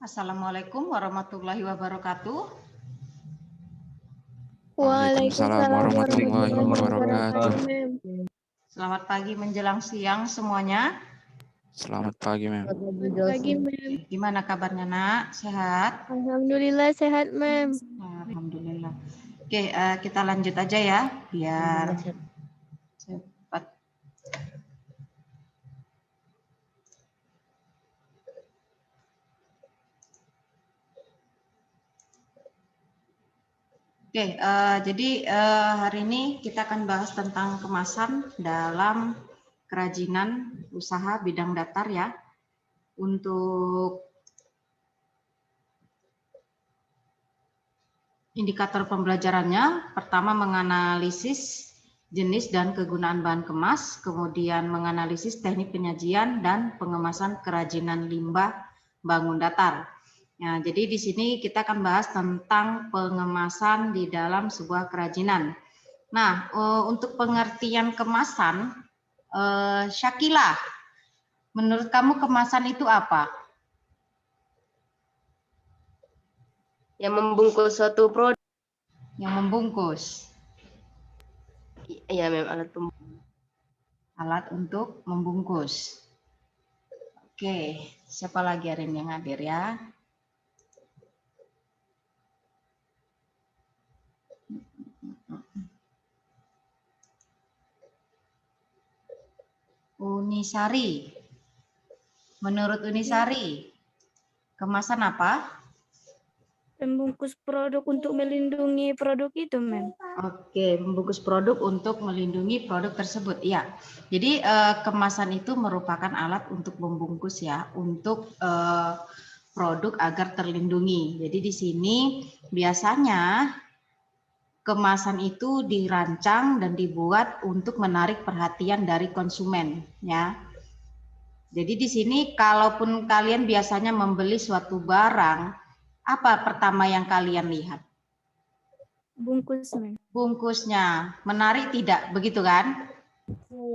Assalamualaikum warahmatullahi wabarakatuh. Waalaikumsalam warahmatullahi wabarakatuh. Selamat pagi menjelang siang semuanya. Selamat pagi, Mem. Selamat pagi, Mem. Gimana kabarnya, Nak? Sehat? Alhamdulillah sehat, Mem. Alhamdulillah. Oke, kita lanjut aja ya, biar cepat. Oke, jadi hari ini kita akan bahas tentang kemasan dalam kerajinan usaha bidang datar ya. Untuk indikator pembelajarannya, pertama menganalisis jenis dan kegunaan bahan kemas, kemudian menganalisis teknik penyajian dan pengemasan kerajinan limbah bangun datar. Nah, jadi di sini kita akan bahas tentang pengemasan di dalam sebuah kerajinan. Nah, untuk pengertian kemasan, Syakila, menurut kamu kemasan itu apa? Yang membungkus suatu produk. Yang membungkus. Iya, Mem, alat pembungkus. Alat untuk membungkus. Oke, siapa lagi hari ini yang hadir ya? Unisari. Menurut Unisari, kemasan apa? Pembungkus produk untuk melindungi produk itu, Mem. Oke, membungkus produk untuk melindungi produk tersebut. Ya, jadi kemasan itu merupakan alat untuk membungkus ya, untuk produk agar terlindungi. Jadi di sini biasanya kemasan itu dirancang dan dibuat untuk menarik perhatian dari konsumen, ya. Jadi di sini kalaupun kalian biasanya membeli suatu barang, apa pertama yang kalian lihat? Bungkus, Mem. Bungkusnya. Menarik tidak? Begitu kan?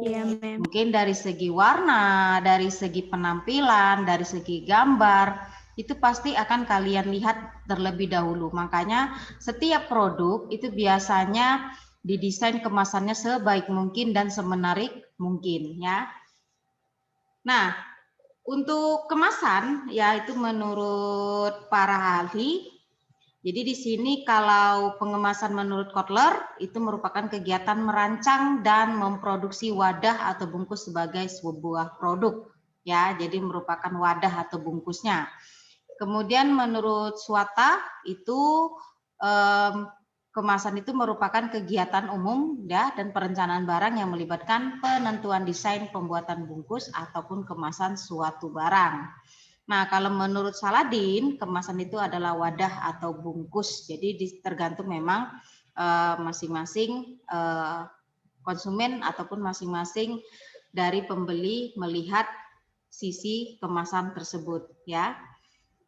Iya, Mem. Mungkin dari segi warna, dari segi penampilan, dari segi gambar, itu pasti akan kalian lihat terlebih dahulu. Makanya setiap produk itu biasanya didesain kemasannya sebaik mungkin dan semenarik mungkin ya. Nah, untuk kemasan ya itu menurut para ahli. Jadi di sini kalau pengemasan menurut Kotler itu merupakan kegiatan merancang dan memproduksi wadah atau bungkus sebagai sebuah produk ya. Jadi merupakan wadah atau bungkusnya. Kemudian menurut Swata itu kemasan itu merupakan kegiatan umum ya dan perencanaan barang yang melibatkan penentuan desain pembuatan bungkus ataupun kemasan suatu barang. Nah, kalau menurut Saladin, kemasan itu adalah wadah atau bungkus. Jadi tergantung memang masing-masing konsumen ataupun masing-masing dari pembeli melihat sisi kemasan tersebut ya.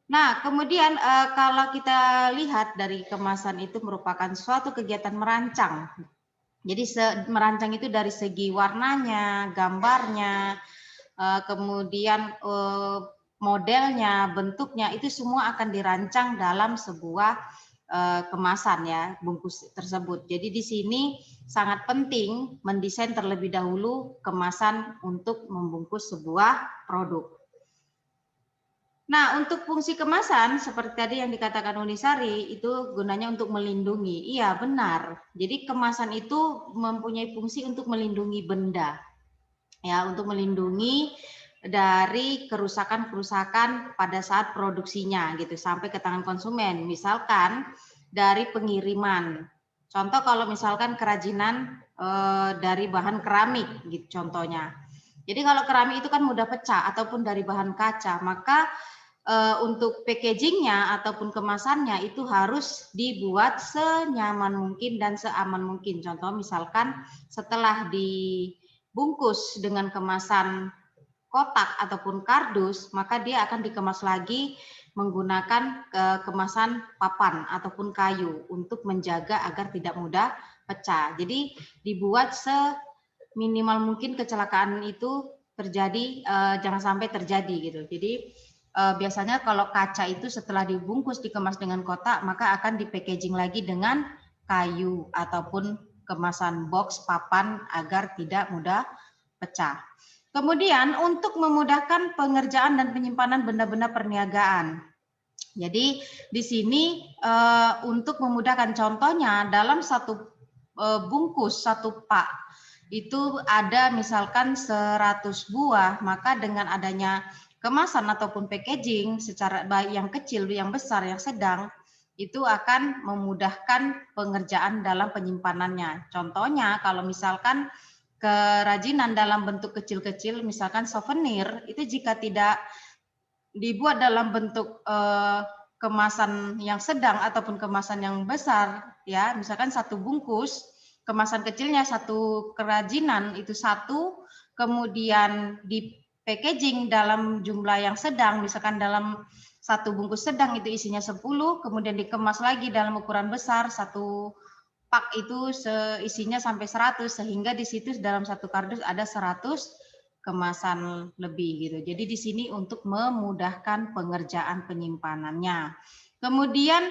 Nah, kemudian kalau kita lihat dari kemasan itu merupakan suatu kegiatan merancang. Jadi merancang itu dari segi warnanya, gambarnya, kemudian modelnya, bentuknya itu semua akan dirancang dalam sebuah kemasan ya, bungkus tersebut. Jadi di sini sangat penting mendesain terlebih dahulu kemasan untuk membungkus sebuah produk. Nah, untuk fungsi kemasan seperti tadi yang dikatakan Unisari itu gunanya untuk melindungi. Iya, benar. Jadi kemasan itu mempunyai fungsi untuk melindungi benda. Ya, untuk melindungi dari kerusakan-kerusakan pada saat produksinya gitu sampai ke tangan konsumen. Misalkan dari pengiriman. Contoh kalau misalkan kerajinan dari bahan keramik gitu contohnya. Jadi kalau keramik itu kan mudah pecah ataupun dari bahan kaca, maka untuk packagingnya ataupun kemasannya itu harus dibuat senyaman mungkin dan seaman mungkin. Contoh misalkan setelah dibungkus dengan kemasan kotak ataupun kardus, maka dia akan dikemas lagi menggunakan kemasan papan ataupun kayu untuk menjaga agar tidak mudah pecah. Jadi dibuat seminimal mungkin kecelakaan itu terjadi, jangan sampai terjadi gitu. Jadi biasanya kalau kaca itu setelah dibungkus dikemas dengan kotak, maka akan di-packaging lagi dengan kayu ataupun kemasan box papan agar tidak mudah pecah. Kemudian untuk memudahkan pengerjaan dan penyimpanan benda-benda perniagaan. Jadi di sini untuk memudahkan, contohnya dalam satu bungkus, satu pak itu ada misalkan 100 buah, maka dengan adanya kemasan ataupun packaging secara baik yang kecil, yang besar, yang sedang, itu akan memudahkan pengerjaan dalam penyimpanannya. Contohnya kalau misalkan kerajinan dalam bentuk kecil-kecil, misalkan souvenir, itu jika tidak dibuat dalam bentuk kemasan yang sedang ataupun kemasan yang besar, ya, misalkan satu bungkus, kemasan kecilnya satu kerajinan itu satu, kemudian di packaging dalam jumlah yang sedang, misalkan dalam satu bungkus sedang itu isinya 10, kemudian dikemas lagi dalam ukuran besar, satu pak itu isinya sampai 100, sehingga di situ dalam satu kardus ada 100 kemasan lebih gitu. Jadi di sini untuk memudahkan pengerjaan penyimpanannya. Kemudian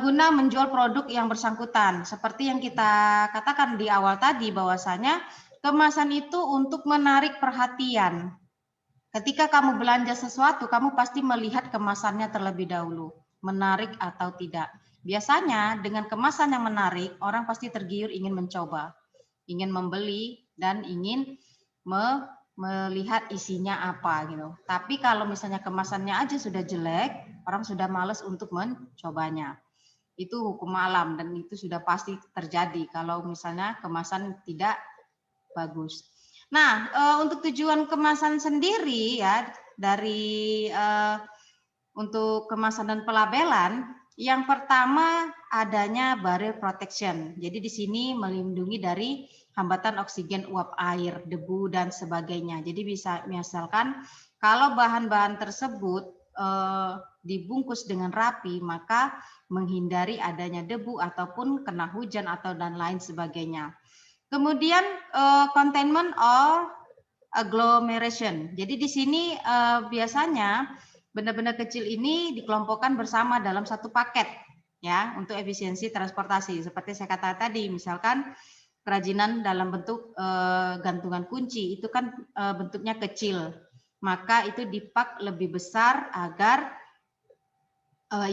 guna menjual produk yang bersangkutan, seperti yang kita katakan di awal tadi bahwasanya kemasan itu untuk menarik perhatian. Ketika kamu belanja sesuatu, kamu pasti melihat kemasannya terlebih dahulu, menarik atau tidak. Biasanya dengan kemasan yang menarik, orang pasti tergiur ingin mencoba, ingin membeli dan ingin melihat isinya apa gitu. Tapi kalau misalnya kemasannya aja sudah jelek, orang sudah males untuk mencobanya. Itu hukum alam dan itu sudah pasti terjadi kalau misalnya kemasan tidak bagus. Nah, untuk tujuan kemasan sendiri ya dari untuk kemasan dan pelabelan, yang pertama adanya barrier protection. Jadi di sini melindungi dari hambatan oksigen uap air, debu dan sebagainya. Jadi bisa misalkan kalau bahan-bahan tersebut dibungkus dengan rapi, maka menghindari adanya debu ataupun kena hujan atau dan lain sebagainya. Kemudian containment or agglomeration. Jadi di sini biasanya benda-benda kecil ini dikelompokkan bersama dalam satu paket ya untuk efisiensi transportasi. Seperti saya katakan tadi, misalkan kerajinan dalam bentuk gantungan kunci itu kan bentuknya kecil, maka itu dipak lebih besar agar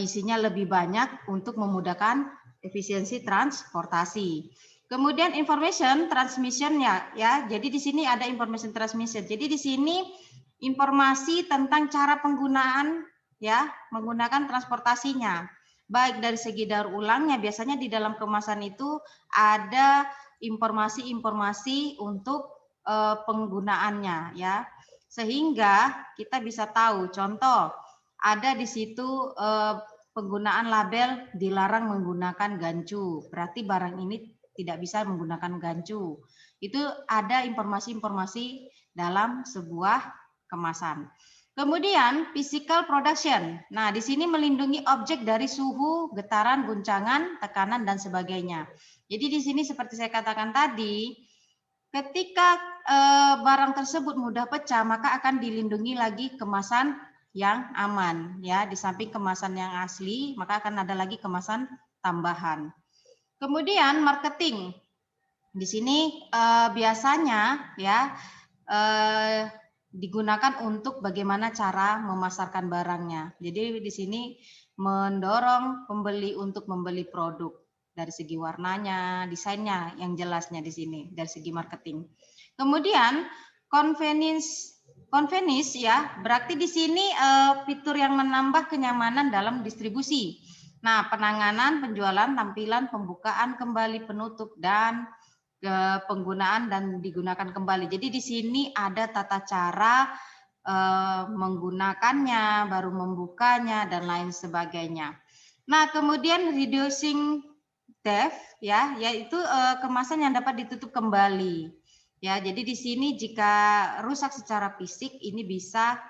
isinya lebih banyak untuk memudahkan efisiensi transportasi. Kemudian information transmission ya. Jadi di sini ada information transmission. Jadi di sini informasi tentang cara penggunaan ya, menggunakan transportasinya. Baik dari segi daur ulangnya, biasanya di dalam kemasan itu ada informasi-informasi untuk penggunaannya ya. Sehingga kita bisa tahu, contoh ada di situ penggunaan label dilarang menggunakan gancu. Berarti barang ini tidak bisa menggunakan gancu. Itu ada informasi-informasi dalam sebuah kemasan. Kemudian physical production. Nah, di sini melindungi objek dari suhu, getaran, guncangan, tekanan dan sebagainya. Jadi di sini seperti saya katakan tadi, ketika barang tersebut mudah pecah, maka akan dilindungi lagi kemasan yang aman ya. Di samping kemasan yang asli, maka akan ada lagi kemasan tambahan. Kemudian marketing. Di sini biasanya ya digunakan untuk bagaimana cara memasarkan barangnya. Jadi di sini mendorong pembeli untuk membeli produk dari segi warnanya, desainnya yang jelasnya di sini dari segi marketing. Kemudian convenience ya, berarti di sini fitur yang menambah kenyamanan dalam distribusi. Nah, penanganan, penjualan, tampilan, pembukaan kembali, penutup, dan penggunaan dan digunakan kembali. Jadi di sini ada tata cara menggunakannya, baru membukanya, dan lain sebagainya. Nah, kemudian reducing theft, ya, yaitu kemasan yang dapat ditutup kembali. Ya, jadi di sini jika rusak secara fisik, ini bisa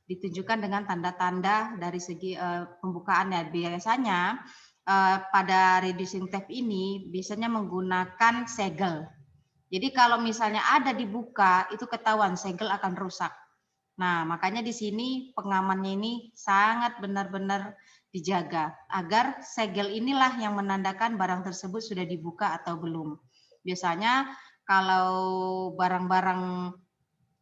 ditunjukkan dengan tanda-tanda dari segi pembukaannya. Biasanya pada reducing theft ini biasanya menggunakan segel. Jadi kalau misalnya ada dibuka, itu ketahuan segel akan rusak. Nah, makanya di sini pengamannya ini sangat benar-benar dijaga agar segel inilah yang menandakan barang tersebut sudah dibuka atau belum. Biasanya kalau barang-barang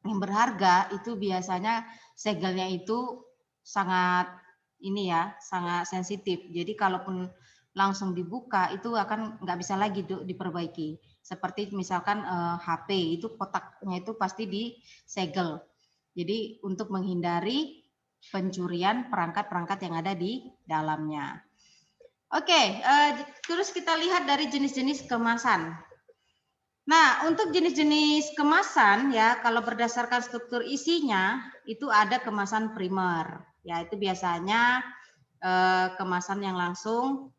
yang berharga itu biasanya segelnya itu sangat ini ya, sangat sensitif. Jadi kalaupun langsung dibuka itu akan nggak bisa lagi diperbaiki. Seperti misalkan HP itu kotaknya itu pasti disegel. Jadi untuk menghindari pencurian perangkat-perangkat yang ada di dalamnya. Oke, terus kita lihat dari jenis-jenis kemasan. Nah, untuk jenis-jenis kemasan ya, kalau berdasarkan struktur isinya itu ada kemasan primer. Ya, itu biasanya kemasan yang langsung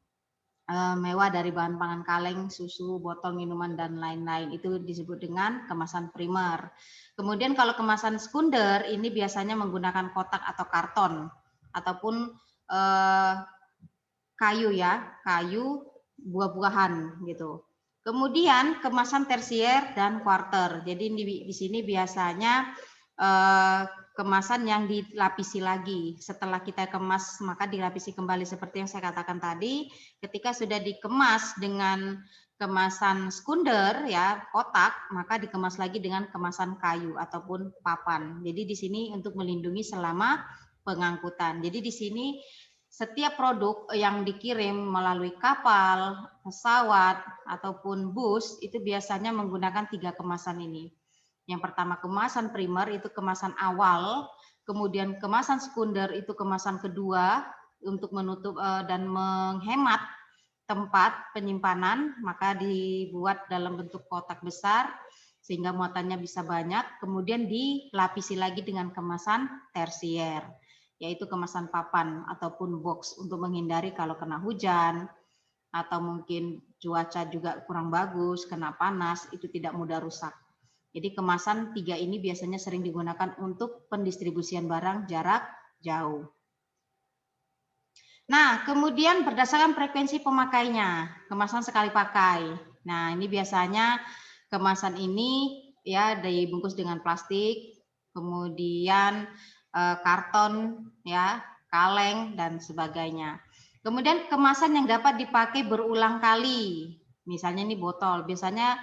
mewah dari bahan pangan kaleng, susu, botol minuman dan lain-lain. Itu disebut dengan kemasan primer. Kemudian kalau kemasan sekunder ini biasanya menggunakan kotak atau karton ataupun kayu ya, kayu buah-buahan gitu. Kemudian kemasan tersier dan kuarter. Jadi di sini biasanya kemasan yang dilapisi lagi. Setelah kita kemas maka dilapisi kembali seperti yang saya katakan tadi. Ketika sudah dikemas dengan kemasan sekunder ya, kotak, maka dikemas lagi dengan kemasan kayu ataupun papan. Jadi di sini untuk melindungi selama pengangkutan. Jadi di sini setiap produk yang dikirim melalui kapal, pesawat, ataupun bus itu biasanya menggunakan 3 kemasan ini. Yang pertama kemasan primer itu kemasan awal, kemudian kemasan sekunder itu kemasan kedua untuk menutup dan menghemat tempat penyimpanan, maka dibuat dalam bentuk kotak besar sehingga muatannya bisa banyak, kemudian dilapisi lagi dengan kemasan tersier, yaitu kemasan papan ataupun box untuk menghindari kalau kena hujan atau mungkin cuaca juga kurang bagus, kena panas, itu tidak mudah rusak. Jadi kemasan 3 ini biasanya sering digunakan untuk pendistribusian barang jarak jauh. Nah, kemudian berdasarkan frekuensi pemakainya, kemasan sekali pakai. Nah, ini biasanya kemasan ini ya dibungkus dengan plastik, kemudian karton ya, kaleng dan sebagainya. Kemudian kemasan yang dapat dipakai berulang kali. Misalnya ini botol. Biasanya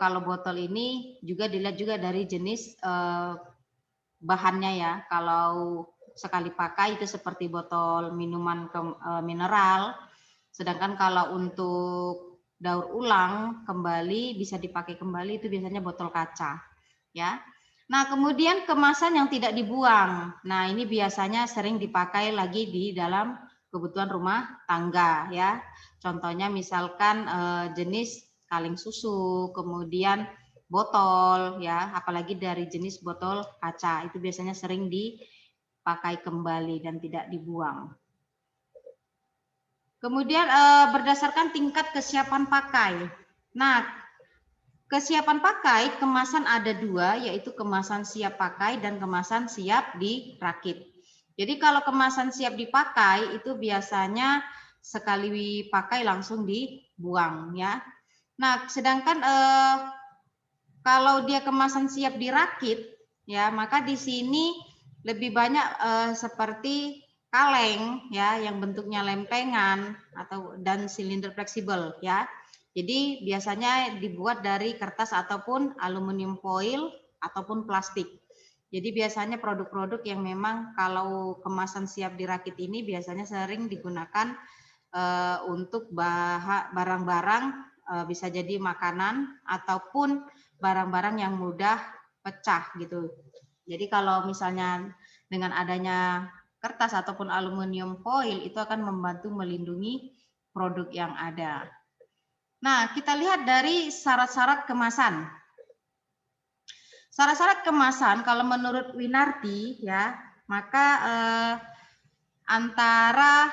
kalau botol ini juga dilihat juga dari jenis bahannya ya. Kalau sekali pakai itu seperti botol minuman mineral. Sedangkan kalau untuk daur ulang kembali bisa dipakai kembali itu biasanya botol kaca ya. Nah, kemudian kemasan yang tidak dibuang. Nah, ini biasanya sering dipakai lagi di dalam kebutuhan rumah tangga ya. Contohnya misalkan jenis kaleng susu, kemudian botol ya, apalagi dari jenis botol kaca. Itu biasanya sering dipakai kembali dan tidak dibuang. Kemudian berdasarkan tingkat kesiapan pakai. Nah, kesiapan pakai, kemasan ada 2, yaitu kemasan siap pakai dan kemasan siap dirakit. Jadi kalau kemasan siap dipakai, itu biasanya sekali pakai langsung dibuang ya. Nah, sedangkan kalau dia kemasan siap dirakit, ya maka di sini lebih banyak seperti kaleng ya, yang bentuknya lempengan atau dan silinder fleksibel ya. Jadi biasanya dibuat dari kertas ataupun aluminium foil ataupun plastik. Jadi biasanya produk-produk yang memang kalau kemasan siap dirakit ini biasanya sering digunakan untuk barang-barang bisa jadi makanan ataupun barang-barang yang mudah pecah gitu. Jadi kalau misalnya dengan adanya kertas ataupun aluminium foil itu akan membantu melindungi produk yang ada. Nah, kita lihat dari syarat-syarat kemasan. Syarat-syarat kemasan kalau menurut Winarti ya, maka antara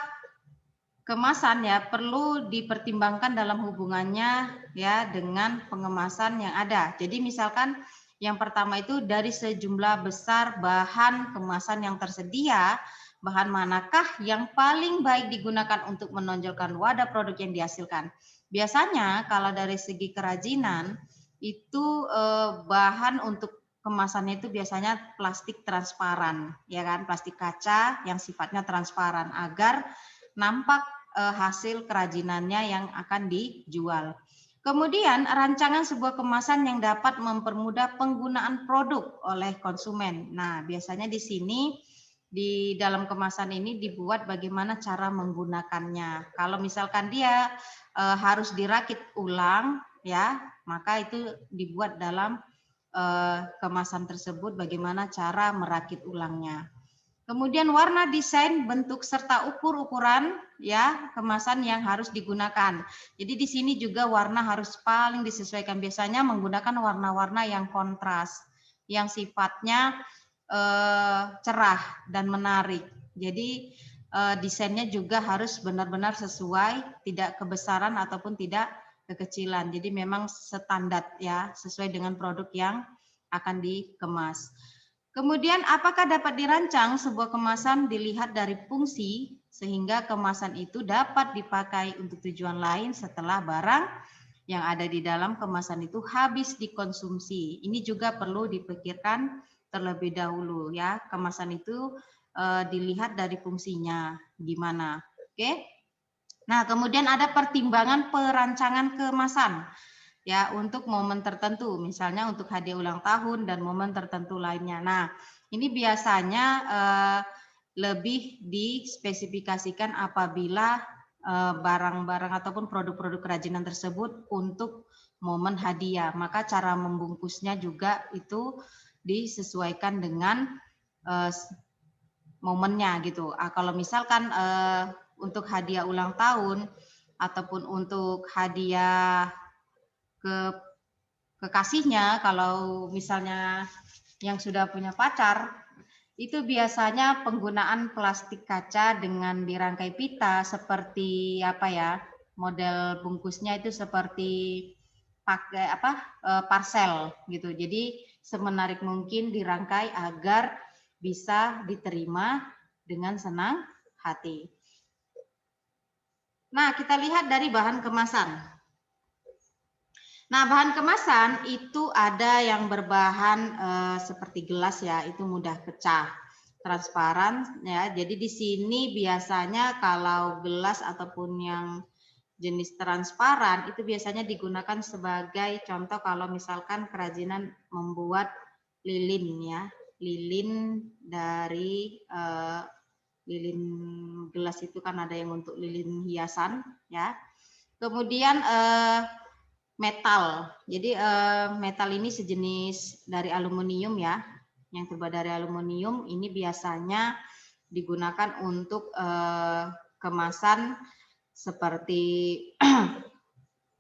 kemasan ya perlu dipertimbangkan dalam hubungannya ya dengan pengemasan yang ada. Jadi misalkan yang pertama itu dari sejumlah besar bahan kemasan yang tersedia, bahan manakah yang paling baik digunakan untuk menonjolkan wadah produk yang dihasilkan. Biasanya kalau dari segi kerajinan itu bahan untuk kemasannya itu biasanya plastik transparan, ya kan, plastik kaca yang sifatnya transparan agar nampak hasil kerajinannya yang akan dijual. Kemudian rancangan sebuah kemasan yang dapat mempermudah penggunaan produk oleh konsumen. Nah, biasanya di sini di dalam kemasan ini dibuat bagaimana cara menggunakannya. Kalau misalkan dia harus dirakit ulang, ya, maka itu dibuat dalam kemasan tersebut bagaimana cara merakit ulangnya. Kemudian warna, desain, bentuk serta ukuran ya kemasan yang harus digunakan. Jadi di sini juga warna harus paling disesuaikan. Biasanya menggunakan warna-warna yang kontras, yang sifatnya cerah dan menarik. Jadi desainnya juga harus benar-benar sesuai, tidak kebesaran ataupun tidak kekecilan. Jadi memang standar ya, sesuai dengan produk yang akan dikemas. Kemudian apakah dapat dirancang sebuah kemasan dilihat dari fungsi sehingga kemasan itu dapat dipakai untuk tujuan lain setelah barang yang ada di dalam kemasan itu habis dikonsumsi. Ini juga perlu dipikirkan terlebih dahulu ya. Kemasan itu dilihat dari fungsinya gimana. Oke. Nah, kemudian ada pertimbangan perancangan kemasan ya untuk momen tertentu, misalnya untuk hadiah ulang tahun dan momen tertentu lainnya. Nah, ini biasanya lebih dispesifikasikan apabila barang-barang ataupun produk-produk kerajinan tersebut untuk momen hadiah. Maka cara membungkusnya juga itu disesuaikan dengan momennya gitu. Kalau misalkan untuk hadiah ulang tahun ataupun untuk hadiah ke kekasihnya, kalau misalnya yang sudah punya pacar, itu biasanya penggunaan plastik kaca dengan dirangkai pita seperti apa ya, model bungkusnya itu seperti pakai parcel gitu. Jadi semenarik mungkin dirangkai agar bisa diterima dengan senang hati. Nah, kita lihat dari bahan kemasan. Nah, bahan kemasan itu ada yang berbahan seperti gelas ya, itu mudah pecah, transparan ya. Jadi di sini biasanya kalau gelas ataupun yang jenis transparan itu biasanya digunakan sebagai contoh kalau misalkan kerajinan membuat lilin ya, lilin dari lilin gelas itu kan ada yang untuk lilin hiasan ya. Kemudian metal. Jadi metal ini sejenis dari aluminium ya, yang terbuat dari aluminium. Ini biasanya digunakan untuk kemasan seperti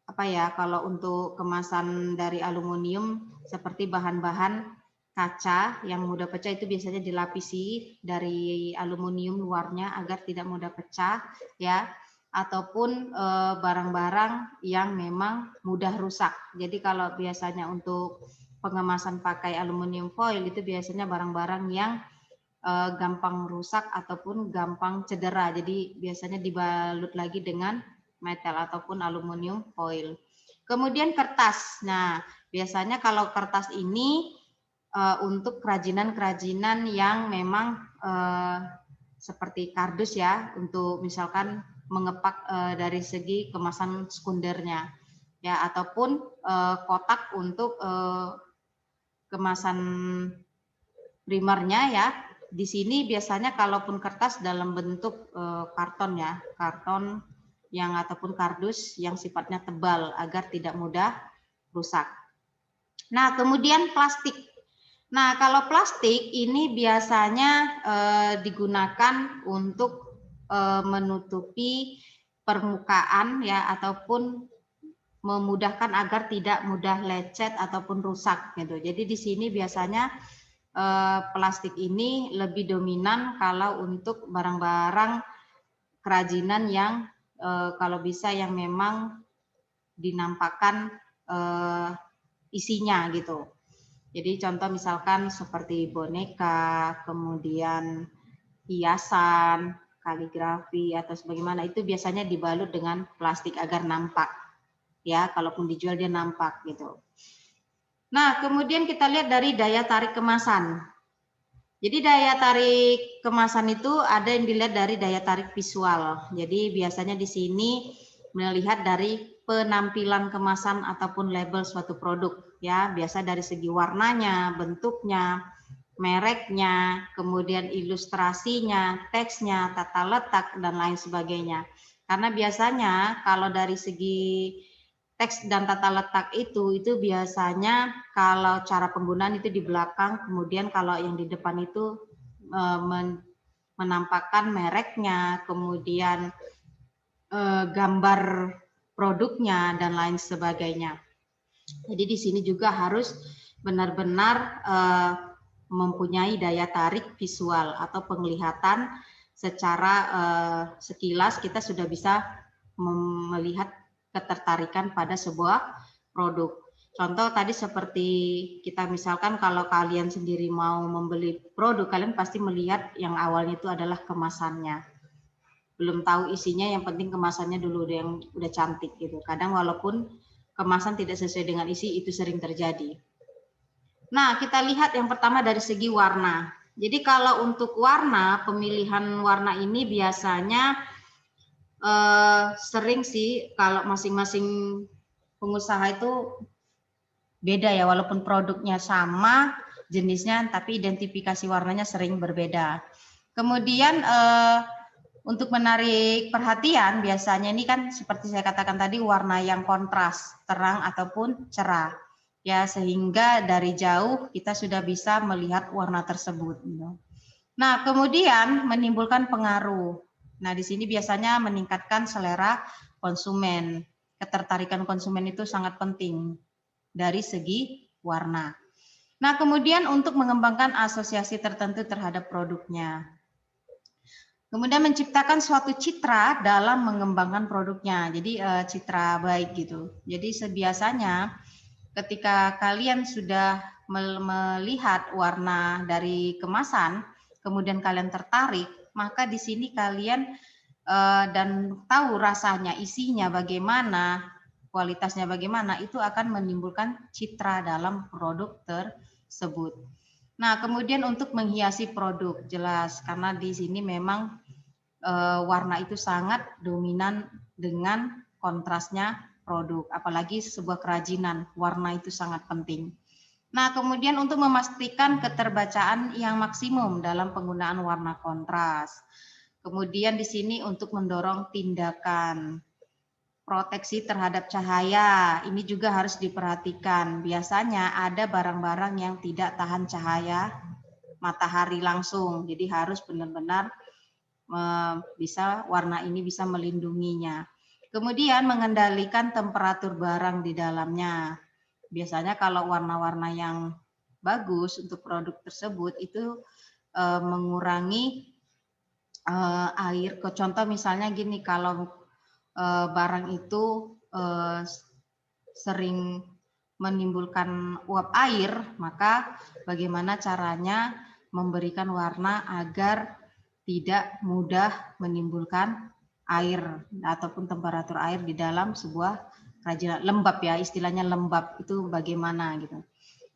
apa ya? Kalau untuk kemasan dari aluminium seperti bahan-bahan kaca yang mudah pecah itu biasanya dilapisi dari aluminium luarnya agar tidak mudah pecah ya. Ataupun barang-barang yang memang mudah rusak. Jadi kalau biasanya untuk pengemasan pakai aluminium foil itu biasanya barang-barang yang gampang rusak ataupun gampang cedera. Jadi biasanya dibalut lagi dengan metal ataupun aluminium foil. Kemudian kertas. Nah, biasanya kalau kertas ini untuk kerajinan-kerajinan yang memang seperti kardus ya, untuk misalkan mengepak dari segi kemasan sekundernya ya, ataupun kotak untuk kemasan primernya ya. Di sini biasanya kalaupun kertas dalam bentuk karton ya, karton yang ataupun kardus yang sifatnya tebal agar tidak mudah rusak. Nah, kemudian plastik. Nah, kalau plastik ini biasanya digunakan untuk menutupi permukaan ya ataupun memudahkan agar tidak mudah lecet ataupun rusak gitu. Jadi di sini biasanya plastik ini lebih dominan kalau untuk barang-barang kerajinan yang kalau bisa yang memang dinampakkan isinya gitu. Jadi contoh misalkan seperti boneka, kemudian hiasan, kaligrafi atau sebagaimana itu biasanya dibalut dengan plastik agar nampak ya, kalaupun dijual dia nampak gitu. Nah, kemudian kita lihat dari daya tarik kemasan. Jadi daya tarik kemasan itu ada yang dilihat dari daya tarik visual. Jadi biasanya di sini melihat dari penampilan kemasan ataupun label suatu produk, ya. Biasa dari segi warnanya, bentuknya, mereknya, kemudian ilustrasinya, teksnya, tata letak, dan lain sebagainya. Karena biasanya kalau dari segi teks dan tata letak itu biasanya kalau cara penggunaan itu di belakang, kemudian kalau yang di depan itu menampakkan mereknya, kemudian gambar produknya, dan lain sebagainya. Jadi di sini juga harus benar-benar mempunyai daya tarik visual atau penglihatan secara sekilas kita sudah bisa melihat ketertarikan pada sebuah produk. Contoh tadi seperti kita misalkan kalau kalian sendiri mau membeli produk, kalian pasti melihat yang awalnya itu adalah kemasannya. Belum tahu isinya, yang penting kemasannya dulu yang udah cantik gitu. Kadang walaupun kemasan tidak sesuai dengan isi, itu sering terjadi. Nah, kita lihat yang pertama dari segi warna. Jadi kalau untuk warna, pemilihan warna ini biasanya sering sih kalau masing-masing pengusaha itu beda ya, walaupun produknya sama jenisnya, tapi identifikasi warnanya sering berbeda. Kemudian untuk menarik perhatian biasanya ini kan seperti saya katakan tadi, warna yang kontras, terang ataupun cerah. Ya, sehingga dari jauh kita sudah bisa melihat warna tersebut. Nah, kemudian menimbulkan pengaruh. Nah, di sini biasanya meningkatkan selera konsumen. Ketertarikan konsumen itu sangat penting dari segi warna. Nah, kemudian untuk mengembangkan asosiasi tertentu terhadap produknya. Kemudian menciptakan suatu citra dalam mengembangkan produknya. Jadi citra baik gitu. Jadi biasanya ketika kalian sudah melihat warna dari kemasan, kemudian kalian tertarik, maka di sini kalian dan tahu rasanya, isinya bagaimana, kualitasnya bagaimana, itu akan menimbulkan citra dalam produk tersebut. Nah, kemudian untuk menghiasi produk, jelas karena di sini memang warna itu sangat dominan dengan kontrasnya produk, apalagi sebuah kerajinan, warna itu sangat penting. Nah, kemudian untuk memastikan keterbacaan yang maksimum dalam penggunaan warna kontras. Kemudian di sini untuk mendorong tindakan proteksi terhadap cahaya, ini juga harus diperhatikan. Biasanya ada barang-barang yang tidak tahan cahaya matahari langsung, jadi harus benar-benar bisa warna ini bisa melindunginya. Kemudian mengendalikan temperatur barang di dalamnya. Biasanya kalau warna-warna yang bagus untuk produk tersebut itu mengurangi air. Contoh misalnya gini, kalau barang itu sering menimbulkan uap air, maka bagaimana caranya memberikan warna agar tidak mudah menimbulkan air ataupun temperatur air di dalam sebuah kerajinan. Lembab ya, istilahnya lembab itu bagaimana gitu.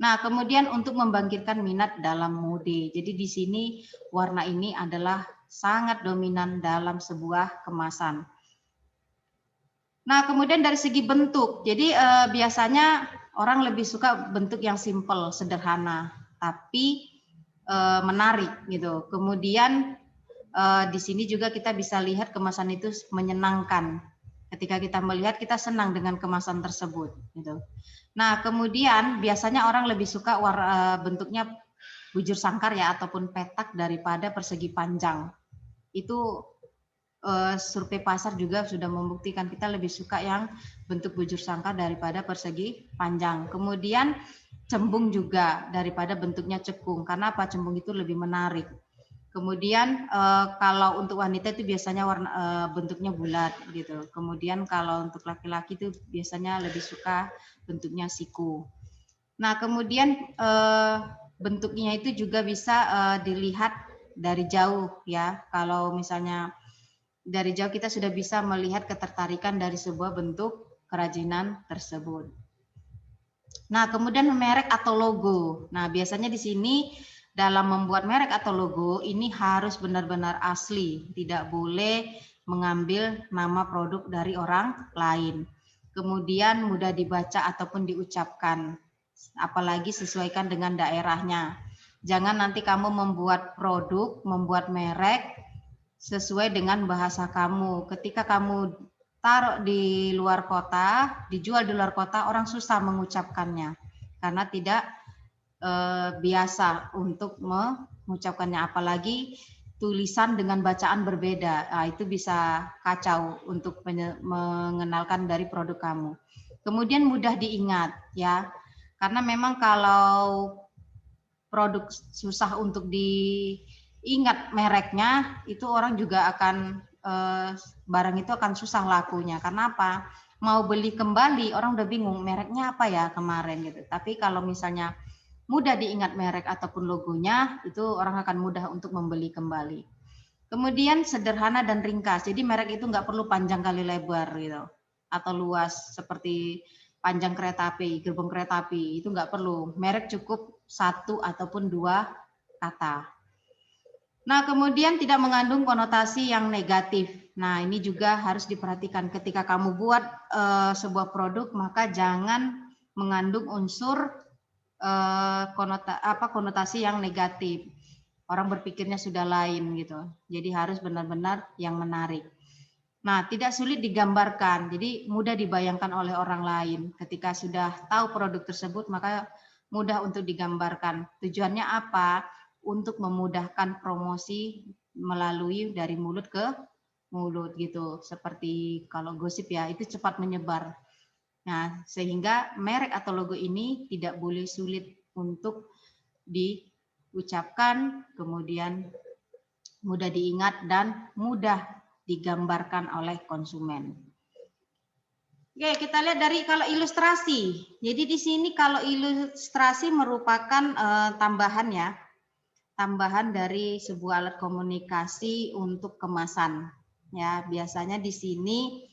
Nah, kemudian untuk membangkitkan minat dalam mode. Jadi di sini warna ini adalah sangat dominan dalam sebuah kemasan. Nah, kemudian dari segi bentuk. Jadi biasanya orang lebih suka bentuk yang simple, sederhana, tapi menarik gitu. Kemudian di sini juga kita bisa lihat kemasan itu menyenangkan. Ketika kita melihat, kita senang dengan kemasan tersebut. Gitu. Nah, kemudian biasanya orang lebih suka bentuknya bujur sangkar ya, ataupun petak daripada persegi panjang. Itu survei pasar juga sudah membuktikan kita lebih suka yang bentuk bujur sangkar daripada persegi panjang. Kemudian cembung juga daripada bentuknya cekung. Karena apa? Cembung itu lebih menarik. Kemudian kalau untuk wanita itu biasanya bentuknya bulat gitu. Kemudian kalau untuk laki-laki itu biasanya lebih suka bentuknya siku. Nah, kemudian bentuknya itu juga bisa dilihat dari jauh ya. Kalau misalnya dari jauh kita sudah bisa melihat ketertarikan dari sebuah bentuk kerajinan tersebut. Nah, kemudian merek atau logo. Nah, biasanya di sini dalam membuat merek atau logo ini harus benar-benar asli, tidak boleh mengambil nama produk dari orang lain. Kemudian mudah dibaca ataupun diucapkan, apalagi sesuaikan dengan daerahnya. Jangan nanti kamu membuat produk, membuat merek sesuai dengan bahasa kamu. Ketika kamu taruh di luar kota, dijual di luar kota, orang susah mengucapkannya karena tidak biasa untuk mengucapkannya, apalagi tulisan dengan bacaan berbeda. Nah, itu bisa kacau untuk mengenalkan dari produk kamu. Kemudian mudah diingat ya, karena memang kalau produk susah untuk diingat mereknya, itu orang juga akan barang itu akan susah lakunya. Karena apa? Mau beli kembali orang udah bingung mereknya apa ya kemarin gitu. Tapi kalau misalnya mudah diingat merek ataupun logonya, itu orang akan mudah untuk membeli kembali. Kemudian sederhana dan ringkas. Jadi merek itu nggak perlu panjang kali lebar gitu atau luas seperti panjang kereta api, gerbong kereta api, itu nggak perlu. Merek cukup 1 ataupun 2 kata. Nah, kemudian tidak mengandung konotasi yang negatif. Nah, ini juga harus diperhatikan ketika kamu buat sebuah produk, maka jangan mengandung unsur konotasi yang negatif. Orang berpikirnya sudah lain gitu. Jadi harus benar-benar yang menarik. Nah, tidak sulit digambarkan, jadi mudah dibayangkan oleh orang lain. Ketika sudah tahu produk tersebut, maka mudah untuk digambarkan. Tujuannya apa? Untuk memudahkan promosi melalui dari mulut ke mulut gitu. Seperti kalau gosip ya, itu cepat menyebar. Nah, sehingga merek atau logo ini tidak boleh sulit untuk diucapkan, kemudian mudah diingat dan mudah digambarkan oleh konsumen. Oke, kita lihat dari kalau ilustrasi. Jadi di sini kalau ilustrasi merupakan tambahan ya, tambahan dari sebuah alat komunikasi untuk kemasan. Ya, biasanya di sini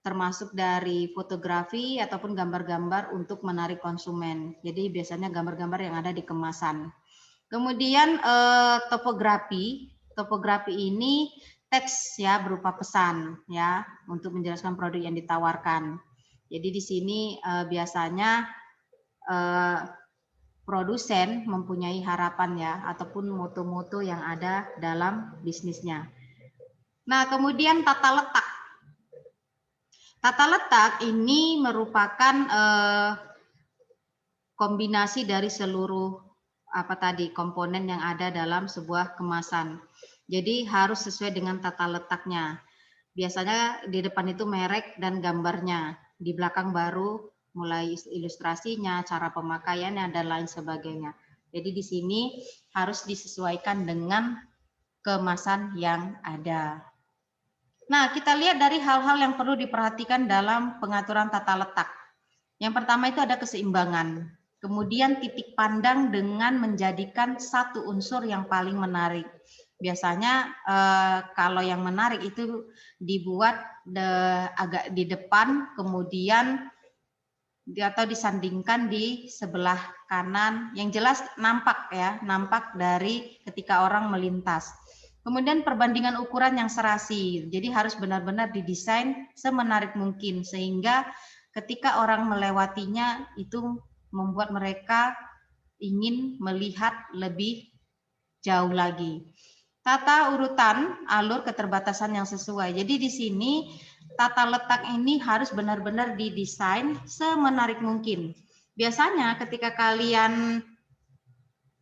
termasuk dari fotografi ataupun gambar-gambar untuk menarik konsumen. Jadi biasanya gambar-gambar yang ada di kemasan. Kemudian topografi ini teks ya berupa pesan ya untuk menjelaskan produk yang ditawarkan. Jadi di sini biasanya produsen mempunyai harapan ya ataupun moto-moto yang ada dalam bisnisnya. Nah, kemudian tata letak. Tata letak ini merupakan kombinasi dari seluruh komponen yang ada dalam sebuah kemasan. Jadi harus sesuai dengan tata letaknya. Biasanya di depan itu merek dan gambarnya, di belakang baru mulai ilustrasinya, cara pemakaiannya dan lain sebagainya. Jadi di sini harus disesuaikan dengan kemasan yang ada. Nah, kita lihat dari hal-hal yang perlu diperhatikan dalam pengaturan tata letak. Yang pertama itu ada keseimbangan. Kemudian titik pandang dengan menjadikan satu unsur yang paling menarik. Biasanya kalau yang menarik itu dibuat agak di depan, kemudian atau disandingkan di sebelah kanan. Yang jelas nampak ya, nampak dari ketika orang melintas. Kemudian perbandingan ukuran yang serasi. Jadi harus benar-benar didesain semenarik mungkin sehingga ketika orang melewatinya itu membuat mereka ingin melihat lebih jauh lagi. Tata urutan alur keterbatasan yang sesuai. Jadi di sini tata letak ini harus benar-benar didesain semenarik mungkin. Biasanya ketika kalian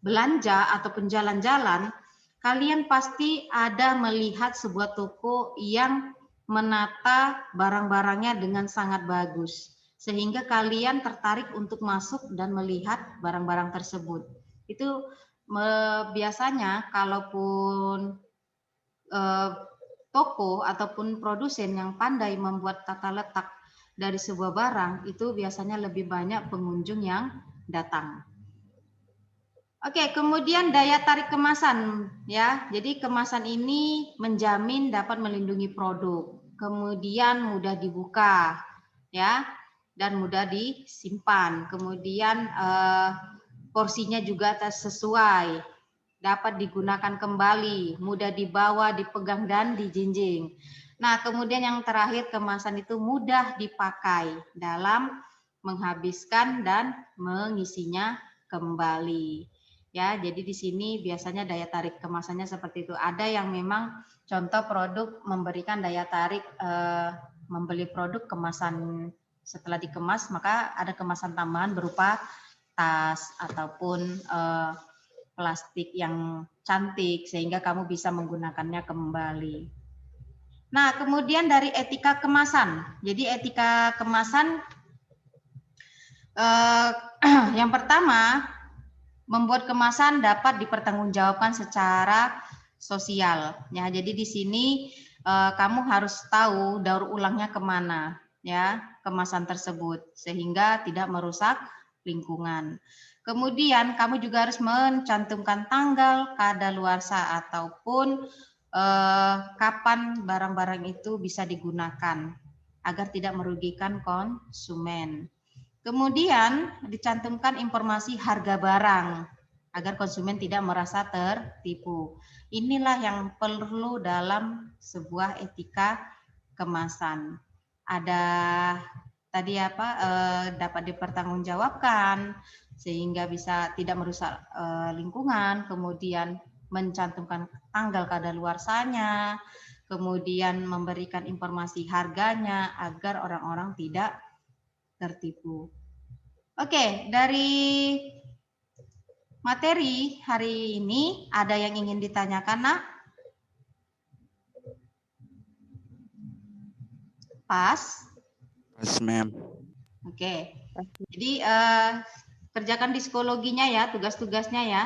belanja ataupun jalan-jalan, kalian pasti ada melihat sebuah toko yang menata barang-barangnya dengan sangat bagus. Sehingga kalian tertarik untuk masuk dan melihat barang-barang tersebut. Itu biasanya kalaupun toko ataupun produsen yang pandai membuat tata letak dari sebuah barang, itu biasanya lebih banyak pengunjung yang datang. Oke, kemudian daya tarik kemasan ya. Jadi kemasan ini menjamin dapat melindungi produk. Kemudian mudah dibuka ya. dan mudah disimpan. Kemudian porsinya juga sesuai, dapat digunakan kembali, mudah dibawa, dipegang, dan dijinjing. Nah, kemudian yang terakhir, kemasan itu mudah dipakai dalam menghabiskan dan mengisinya kembali. Ya, jadi di sini biasanya daya tarik kemasannya seperti itu. Ada yang memang contoh produk memberikan daya tarik membeli produk kemasan setelah dikemas, maka ada kemasan tambahan berupa tas ataupun plastik yang cantik sehingga kamu bisa menggunakannya kembali. Nah, kemudian dari etika kemasan. Jadi etika kemasan yang pertama, membuat kemasan dapat dipertanggungjawabkan secara sosial. Ya, jadi di sini kamu harus tahu daur ulangnya kemana, ya, kemasan tersebut sehingga tidak merusak lingkungan. Kemudian kamu juga harus mencantumkan tanggal kadaluarsa ataupun kapan barang-barang itu bisa digunakan agar tidak merugikan konsumen. Kemudian dicantumkan informasi harga barang agar konsumen tidak merasa tertipu. Inilah yang perlu dalam sebuah etika kemasan. Ada tadi apa dapat dipertanggungjawabkan sehingga bisa tidak merusak lingkungan, kemudian mencantumkan tanggal kadaluarsanya, kemudian memberikan informasi harganya agar orang-orang tidak tertipu. Oke, dari materi hari ini ada yang ingin ditanyakan, Nak? Pas? Pas, Mem. Oke. Jadi kerjakan psikologinya ya, tugas-tugasnya ya.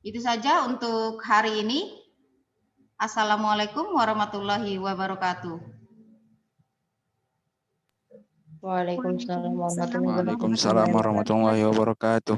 Itu saja untuk hari ini. Assalamualaikum warahmatullahi wabarakatuh. Waalaikumsalam warahmatullahi wabarakatuh. Waalaikumsalam warahmatullahi wabarakatuh.